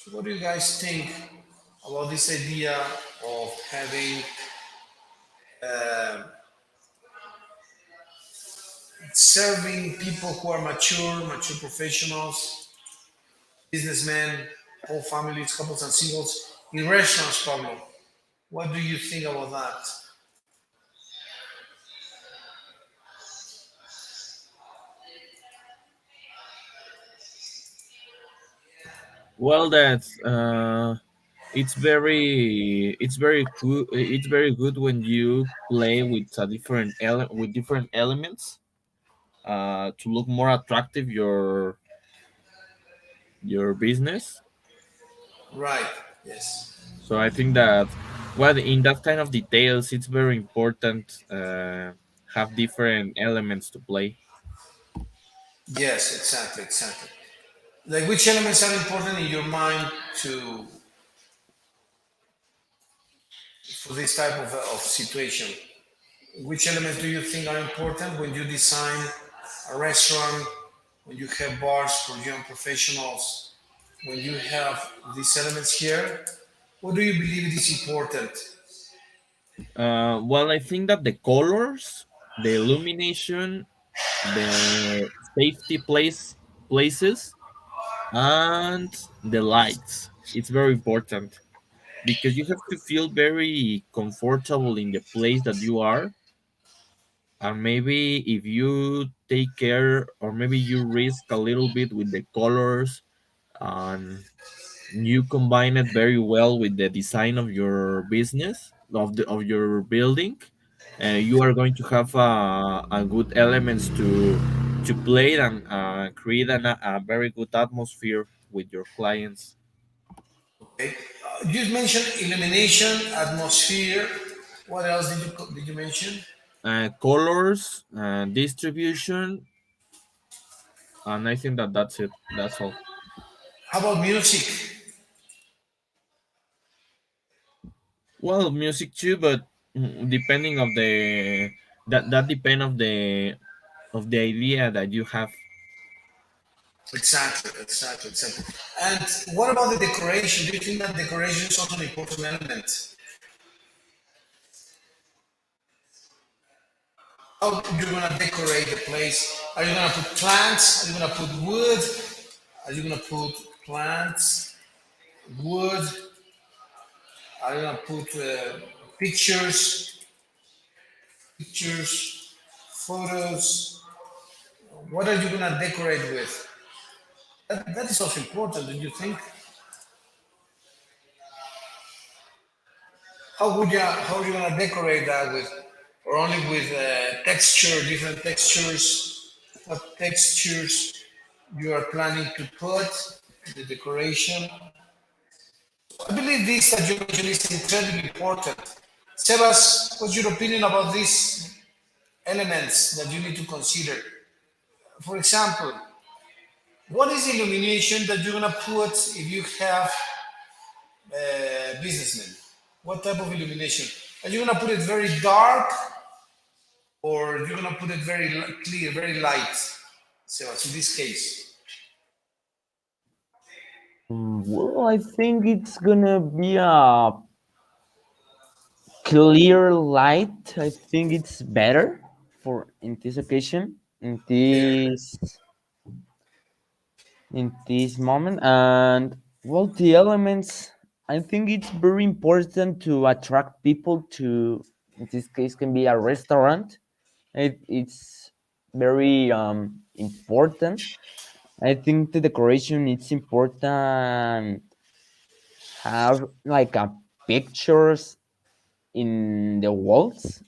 So what do you guys think about this idea of having serving people who are mature professionals, businessmen, whole families, couples and singles in restaurants, Pablo? What do you think about that? Well, that's it's very good when you play with a with different elements to look more attractive your business. Right. Yes. So I think that, well, in that kind of details, it's very important have different elements to play. Yes, exactly, exactly. Like which elements are important in your mind to for this type of situation? Which elements do you think are important when you design a restaurant, when you have bars for young professionals, when you have these elements here? What do you believe is important? Well, I think that the colors, the illumination, the safety places, and the lights. It's very important because you have to feel very comfortable in the place that you are. And maybe if you take care, or maybe you risk a little bit with the colors, and you combine it very well with the design of your business, of your building, you are going to have a good elements to play and create a very good atmosphere with your clients. Okay. You mentioned illumination, atmosphere. What else did you mention? Colors, distribution, and I think that that's it. That's all. How about music? Well, music too, but depending of the that depend of the idea that you have. Exactly, exactly, exactly. And what about the decoration? Do you think that decoration is also an important element? How you're gonna decorate the place? Are you gonna put plants? Are you gonna put wood? Are you gonna put plants, wood? Are you gonna put pictures, pictures, photos? What are you gonna decorate with? That is also important, don't you think? How are you gonna decorate that with, or only with texture, different textures? What textures you are planning to put in the decoration? I believe this that you mentioned is incredibly important. Sebas, what's your opinion about these elements that you need to consider? For example, what is the illumination that you're gonna put if you have businessmen? What type of illumination? Are you gonna put it very dark or you're gonna put it very clear, very light? Sebas, in this case. Well, I think it's gonna be a clear light. I think it's better for in this occasion, Okay. in this moment. And well, the elements, I think it's very important to attract people to, in this case, can be a restaurant. It's very important. I think the decoration it's important. Have like a pictures in the walls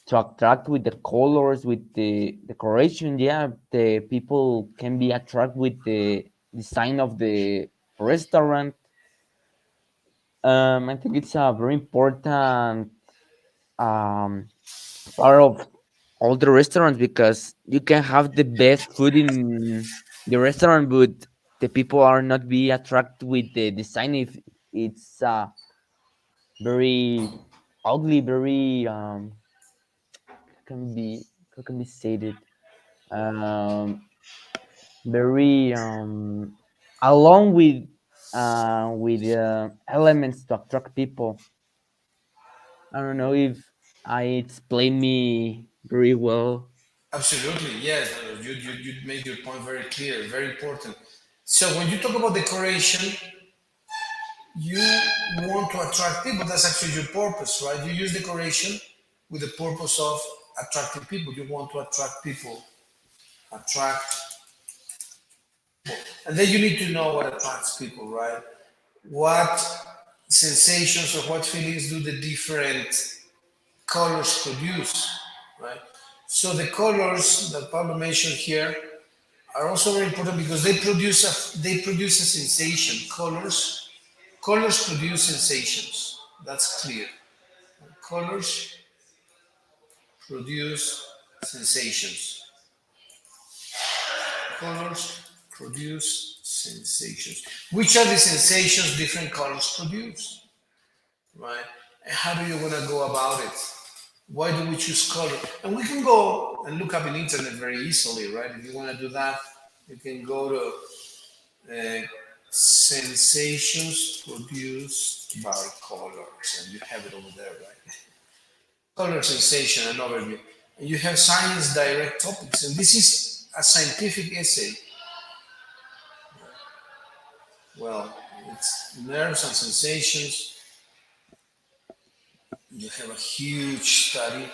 to attract with the colors, with the decoration. Yeah, the people can be attracted with the design of the restaurant. I think it's a very important um, part of all the restaurants because you can have the best food in the restaurant, but the people are not be attracted with the design if it's very ugly, very can be how can be stated um very along with with elements to attract people. I don't know if I explain me very well. Absolutely, yes. You made your point very clear, very important. So when you talk about decoration, you want to attract people. That's actually your purpose, right? You use decoration with the purpose of attracting people. You want to attract people, attract, and then you need to know what attracts people, right? What sensations or what feelings do the different colors produce, right? So the colors that Pablo mentioned here are also very important because they produce a sensation. Colors produce sensations. That's clear. Colors produce sensations. Colors produce sensations. Which are the sensations different colors produce, right? And how do you want to go about it? Why do we choose color? And we can go and look up in internet very easily, right? If you want to do that, you can go to sensations produced by colors, and you have it over there, right? Color sensation and overview. And you have science direct topics, and this is a scientific essay. Well, it's nerves and sensations. You have a huge study.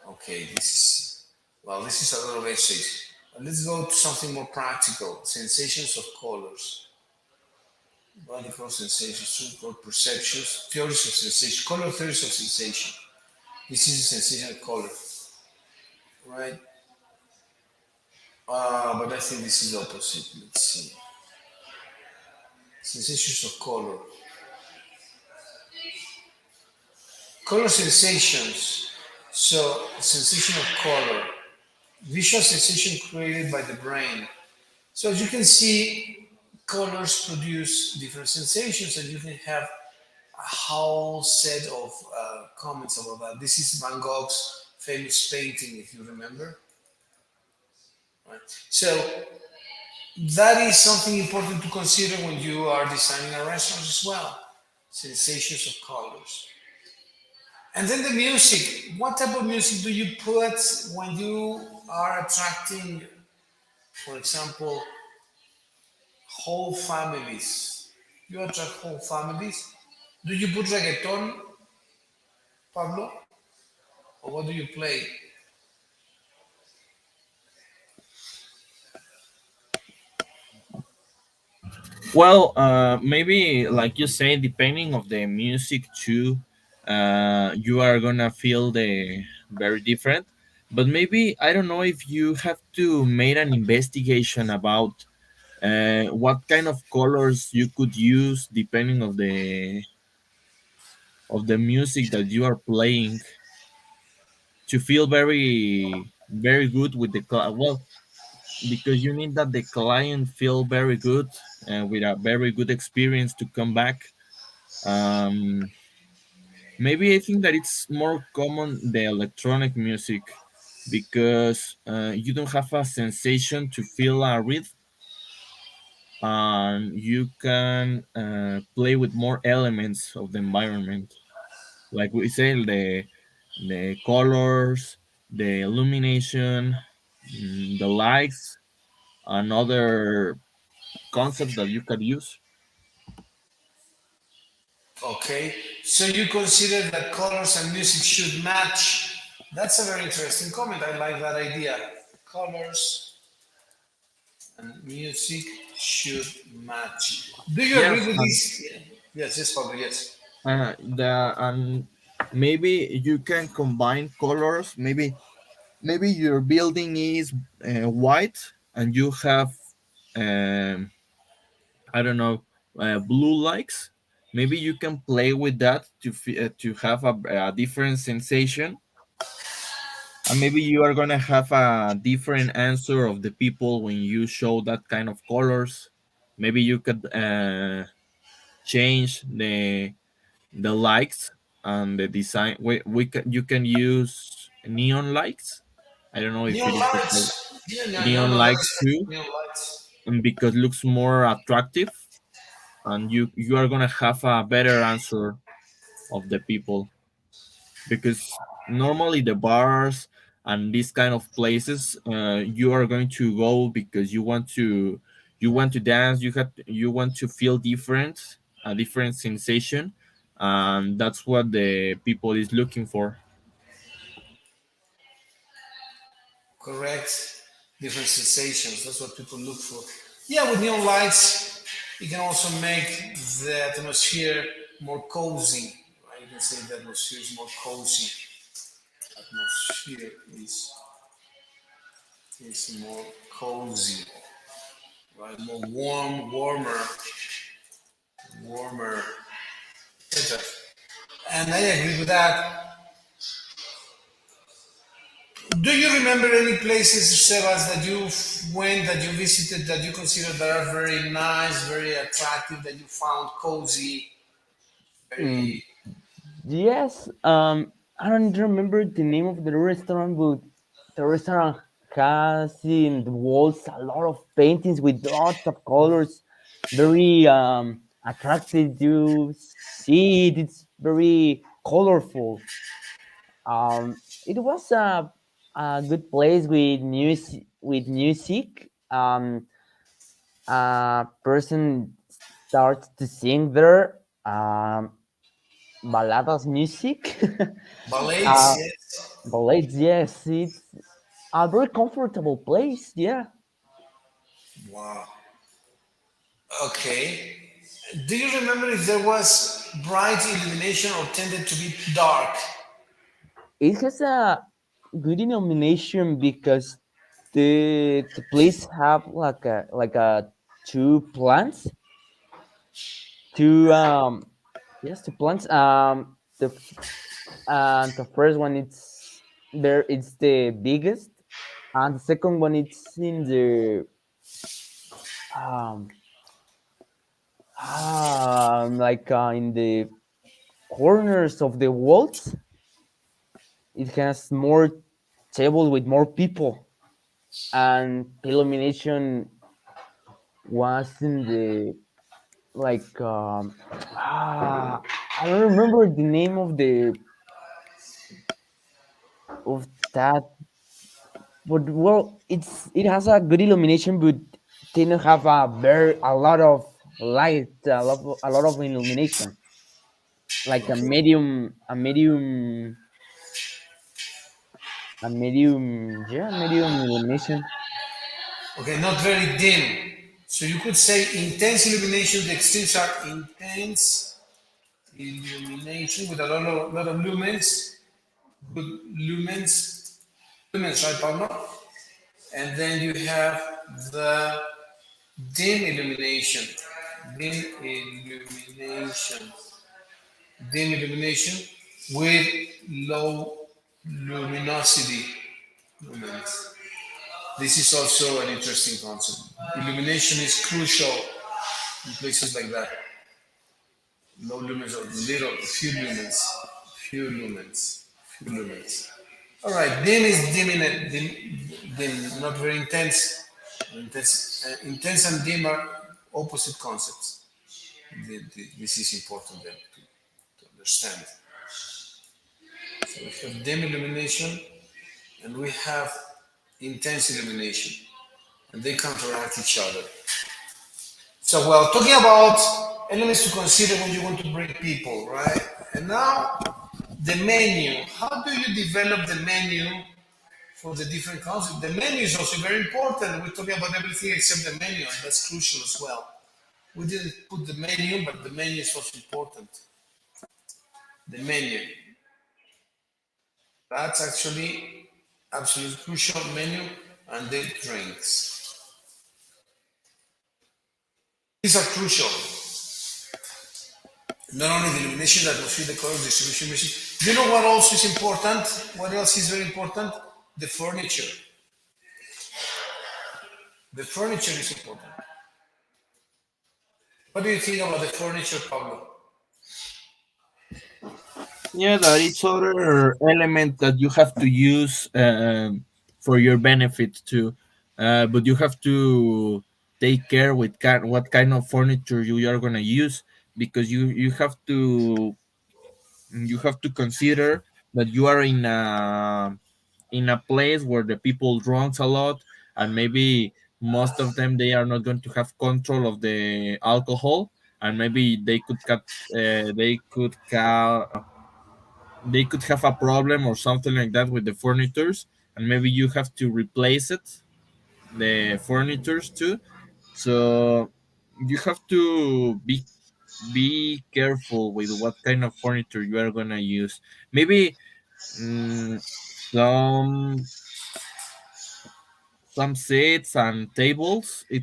Okay, this is a lot of essays. But let's go to something more practical. Sensations of colors. Body core sensations, super perceptions, theories of sensation, color theories of sensation. This is a sensation of color, right? But I think this is opposite. Let's see. Sensations of color. Color sensations. So, sensation of color. Visual sensation created by the brain. So, as you can see, colors produce different sensations, and you can have a whole set of comments about that. This is Van Gogh's famous painting, if you remember. Right? So, that is something important to consider when you are designing a restaurant as well. Sensations of colors. And then the music. What type of music do you put when you are attracting, for example, whole families? You attract whole families. Do you put reggaeton, Pablo? Or what do you play? Well, maybe like you say, depending of the music too, you are gonna feel the very different. But maybe I don't know if you have to make an investigation about what kind of colors you could use depending of the music that you are playing to feel very good with the well, because you need that the client feel very good and with a very good experience to come back. um Maybe I think that it's more common the electronic music because you don't have a sensation to feel a rhythm, and you can play with more elements of the environment, like we say, the colors, the illumination, the lights, and other concepts that you could use. Okay, so you consider that colors and music should match. That's a very interesting comment. I like that idea. Colors and music should match. Do you agree Yes, with and this? Yeah. Yes, yes, Pablo, yes. the and maybe you can combine colors. Maybe your building is white and you have um, I don't know, blue lights. Maybe you can play with that to have a different sensation, and maybe you are gonna have a different answer of the people when you show that kind of colors. Maybe you could change the lights and the design. You can use neon lights. I don't know if Neon it is the code. lights. Yeah, no, no, Neon no, that lights is correct. too, Neon lights. and because looks more attractive. and you are gonna have a better answer of the people, because normally the bars and these kind of places, you are going to go because you want to dance, you want to feel different, a different sensation, and that's what the people is looking for. Correct. Different sensations. That's what people look for. Yeah, with neon lights, you can also make the atmosphere more cozy. Right? You can say the atmosphere is more cozy. Atmosphere is more cozy, right? More warm, warmer, etc. And I agree with that. Do you remember any places, Sebas, that you went, that you visited, that you consider that are very nice, very attractive, that you found cozy, Mm, very yes. I don't remember the name of the restaurant, but the restaurant has in the walls a lot of paintings with lots of colors. Very attractive. You see it. It's very colorful. It was a good place with music. With music, a person starts to sing there. Baladas music. ballets, uh, yes. Ballets, yes, it's a very comfortable place. Yeah, Wow. Okay. Do you remember if there was bright illumination or tended to be dark? it has a good illumination because the place have like a two plants, two yes, two plants. The first one it's there. It's the biggest, and the second one it's in the um in the corners of the walls. It has more tables with more people, and the illumination was in the like I don't remember the name of that, but well, it has a good illumination, but didn't have a lot of light, a lot of illumination, like a medium illumination. Okay, not very dim. So you could say intense illumination. The extremes are intense illumination with a lot of lumens, good lumens, right, Pablo? And then you have the dim illumination, dim illumination, dim illumination with low luminosity lumens. This is also an interesting concept. Illumination is crucial in places like that. Low lumens or little, few lumens, few lumens. All right, dim is dim, not very intense. Intense and dim are opposite concepts. This is important then to understand. So we have dim illumination and we have intense illumination, and they counteract each other. So, well, talking about elements to consider when you want to bring people, right? And now the menu. How do you develop the menu for the different concepts? The menu is also very important. We're talking about everything except the menu, and that's crucial as well. We didn't put the menu, but the menu is also important. The menu. That's actually absolutely crucial menu and the drinks. These are crucial. Not only the illumination, the atmosphere, the colors, distribution, machine. You know what also is important? What else is very important? The furniture. The furniture is important. What do you think about the furniture, Pablo? Yeah, that it's other element that you have to use for your benefit too, but you have to take care with what kind of furniture you are gonna use, because you have to consider that you are in a place where the people drunk a lot, and maybe most of them they are not going to have control of the alcohol, and maybe they could have a problem or something like that with the furnitures, and maybe you have to replace the furnitures too. So you have to be careful with what kind of furniture you are gonna use. Maybe mm, some seats and tables. Uh,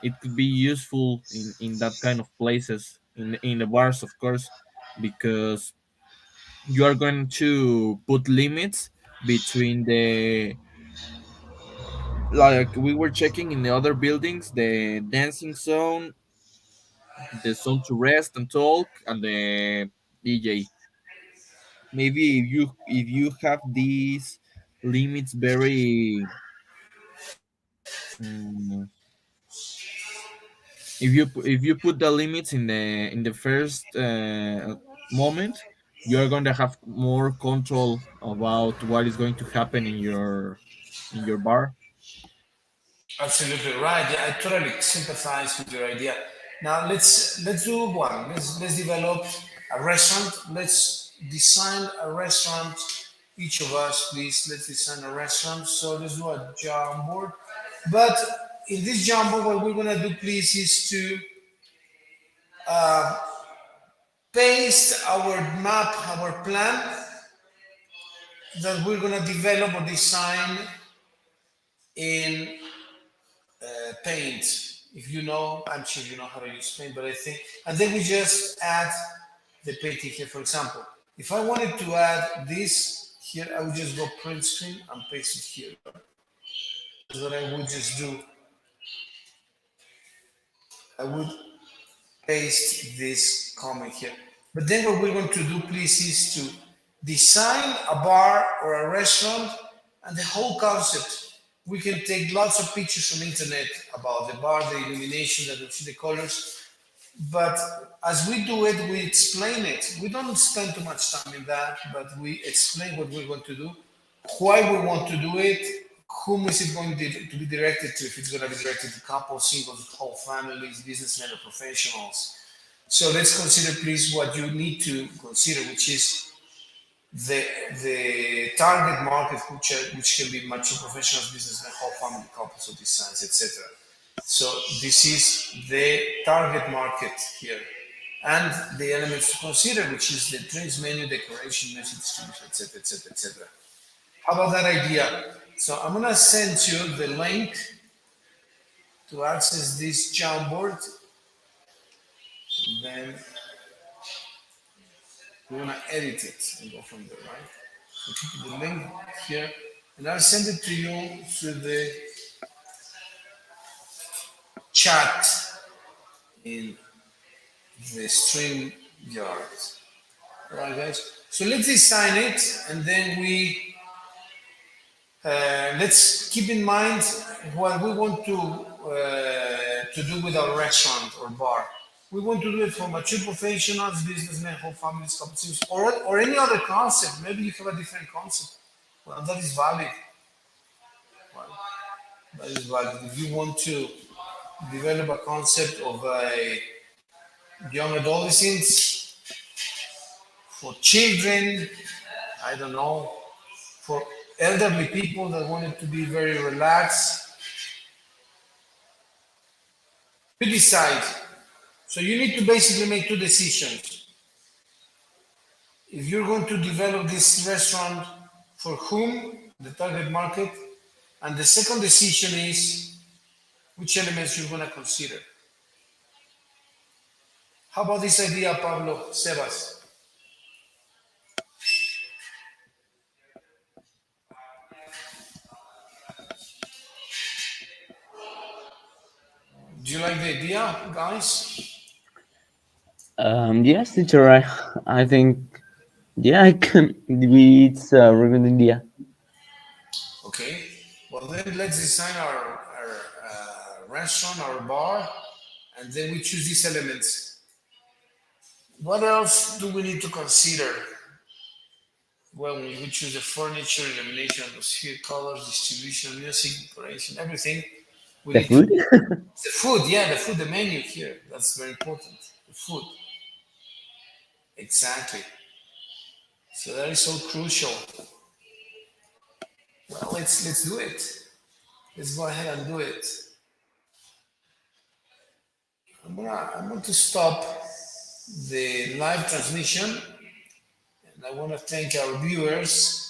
it could be useful in that kind of places, in the bars, of course, because you are going to put limits between the, like we were checking in the other buildings, the dancing zone, the zone to rest and talk, and the DJ. Maybe if you have these limits very, mm, if you put the limits in the first moment, you are going to have more control about what is going to happen in your bar. Absolutely right. Yeah, I totally sympathize with your idea. Now let's do one. Let's develop a restaurant. Let's design a restaurant. Each of us, please. Let's design a restaurant. So let's do a job board. But in this job board, what we're gonna do, please, is to paste our map, our plan that we're gonna develop or design in paint. If you know, I'm sure you know how to use paint, but I think, and then we just add the painting here. For example, if I wanted to add this here, I would just go print screen and paste it here. That's what I would just do. I would paste this comment here. But then what we're going to do, please, is to design a bar or a restaurant and the whole concept. We can take lots of pictures from internet about the bar, the illumination, the colors. But as we do it, we explain it. We don't spend too much time in that, but we explain what we're going to do, why we want to do it, whom is it going to be directed to, if it's going to be directed to couples, singles, whole families, businessmen, or professionals. So let's consider, please, what you need to consider, which is the the target market, which can be mature professionals, businessmen, whole family, couples, or designs, etc. So this is the target market here, and the elements to consider, which is the drinks menu, decoration, music distribution, etc., etc., etc. How about that idea? So I'm gonna send you the link to access this Jamboard. Then we're gonna edit it and go from there, right? So keep the link here, and I'll send it to you through the chat in the stream yard. All right, guys. So let's design it, and then let's keep in mind what we want to do with our restaurant or bar. We want to do it for mature professionals, businessmen, whole families, couples, or any other concept. Maybe you have a different concept. Well, that is valid. Well, that is valid. If you want to develop a concept of a young adolescents, for children, I don't know, for elderly people that wanted to be very relaxed, you decide. So you need to basically make two decisions. If you're going to develop this restaurant, for whom, the target market, and the second decision is which elements you're going to consider. How about this idea, Pablo, Sebas? Do you like the idea, guys? Yes, teacher. I think, yeah, I can. It's a really good idea. Okay. Well, then let's design our restaurant, our bar, and then we choose these elements. What else do we need to consider when we choose the furniture, illumination, atmosphere, colors, distribution, music, decoration, everything? We The need to food? the food, yeah, the food, the menu here. That's very important. The food, exactly. So that is so crucial. Well, let's do it. Let's go ahead and do it. I'm going to stop the live transmission, and I want to thank our viewers